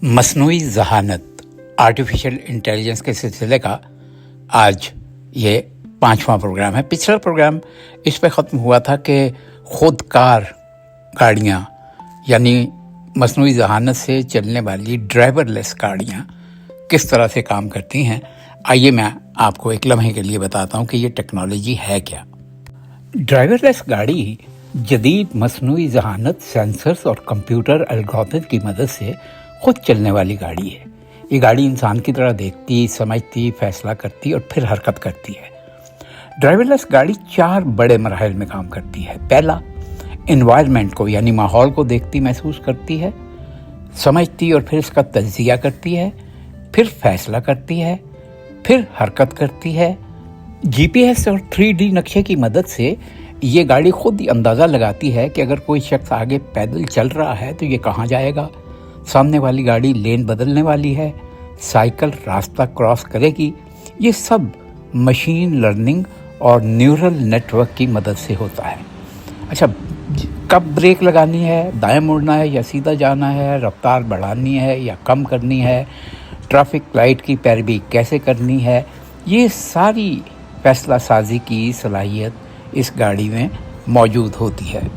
मसनूई ज़हानत artificial intelligence के सिलसिले का आज ये 5वां प्रोग्राम है। पिछला प्रोग्राम इस पे ख़त्म हुआ था कि खुदकार गाड़ियाँ यानी मसनूई ज़हानत से चलने वाली ड्राइवरलेस गाड़ियाँ किस तरह से काम करती हैं। आइए मैं आपको एक लम्हे के लिए बताता हूँ कि ये टेक्नोलॉजी है क्या। ड्राइवरलेस गाड़ी जदीद मसनूई ज़हानत सेंसर्स और कंप्यूटर एल्गोरिथम की मदद से खुद चलने वाली गाड़ी है। ये गाड़ी इंसान की तरह देखती, समझती, फैसला करती और फिर हरकत करती है। ड्राइवरलेस गाड़ी 4 बड़े मराहिल में काम करती है। पहला, एनवायरनमेंट को यानी माहौल को देखती, महसूस करती है, समझती और फिर इसका तज्जिया करती है, फिर फैसला करती है, फिर हरकत करती है। जीपीएस और 3D नक्शे की मदद से ये गाड़ी खुद ही अंदाज़ा लगाती है कि अगर कोई शख्स आगे पैदल चल रहा है तो ये कहाँ जाएगा, सामने वाली गाड़ी लेन बदलने वाली है, साइकिल रास्ता क्रॉस करेगी। ये सब मशीन लर्निंग और न्यूरल नेटवर्क की मदद से होता है। अच्छा, कब ब्रेक लगानी है, दाएं मुड़ना है या सीधा जाना है, रफ्तार बढ़ानी है या कम करनी है, ट्रैफिक लाइट की पैरवी कैसे करनी है, ये सारी फैसला साजी की सलाहियत इस गाड़ी में मौजूद होती है।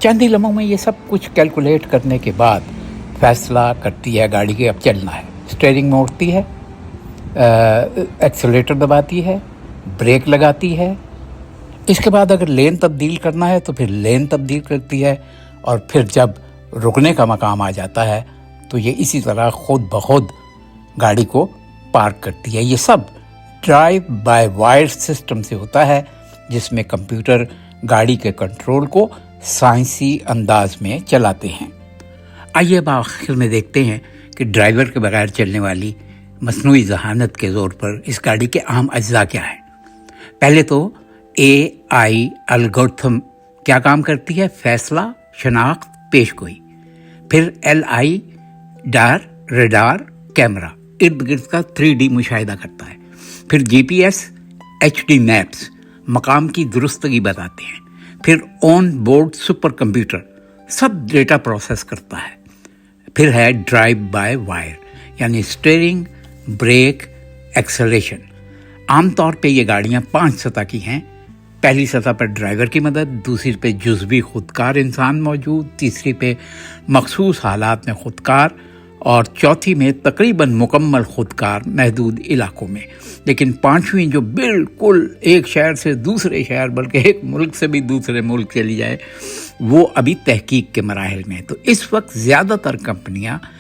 चंद ही लम्हों में ये सब कुछ कैलकुलेट करने के बाद फैसला करती है गाड़ी के अब चलना है। स्टीयरिंग मोड़ती है, एक्सीलरेटर दबाती है, ब्रेक लगाती है। इसके बाद अगर लेन तब्दील करना है तो फिर लेन तब्दील करती है और फिर जब रुकने का मकाम आ जाता है तो ये इसी तरह खुद ब खुद गाड़ी को पार्क करती है। ये सब ड्राइव बाय वायर सिस्टम से होता है जिसमें कंप्यूटर गाड़ी के कंट्रोल को साइंसी अंदाज में चलाते हैं। आइए अब आखिर में देखते हैं कि ड्राइवर के बगैर चलने वाली मसनूई ज़हानत के ज़ोर पर इस गाड़ी के अहम अज्जा क्या हैं। पहले तो AI एल्गोरिथम क्या काम करती है, फैसला, शनाख्त, पेशगोई। फिर LI डार, रेडार, कैमरा इर्द गिर्द का 3D मुशाहिदा करता है। फिर GPS HD मैप्स मकाम की दुरुस्तगी बताते हैं। फिर ऑन बोर्ड सुपर कंप्यूटर सब डेटा प्रोसेस करता है। फिर है ड्राइव बाय वायर यानी स्टीयरिंग, ब्रेक, एक्सेलरेशन। आमतौर पे ये गाड़ियाँ 5 सतह की हैं। पहली सतह पर ड्राइवर की मदद, दूसरी पे जुज़वी खुदकार इंसान मौजूद, तीसरी पे मखसूस हालात में खुदकार और चौथी में तकरीबन मुकम्मल खुदकार महदूद इलाकों में। लेकिन 5वीं जो बिल्कुल एक शहर से दूसरे शहर बल्कि एक मुल्क से भी दूसरे मुल्क चली जाए वो अभी तहकीक के मराहिल में। तो इस वक्त ज़्यादातर कंपनियां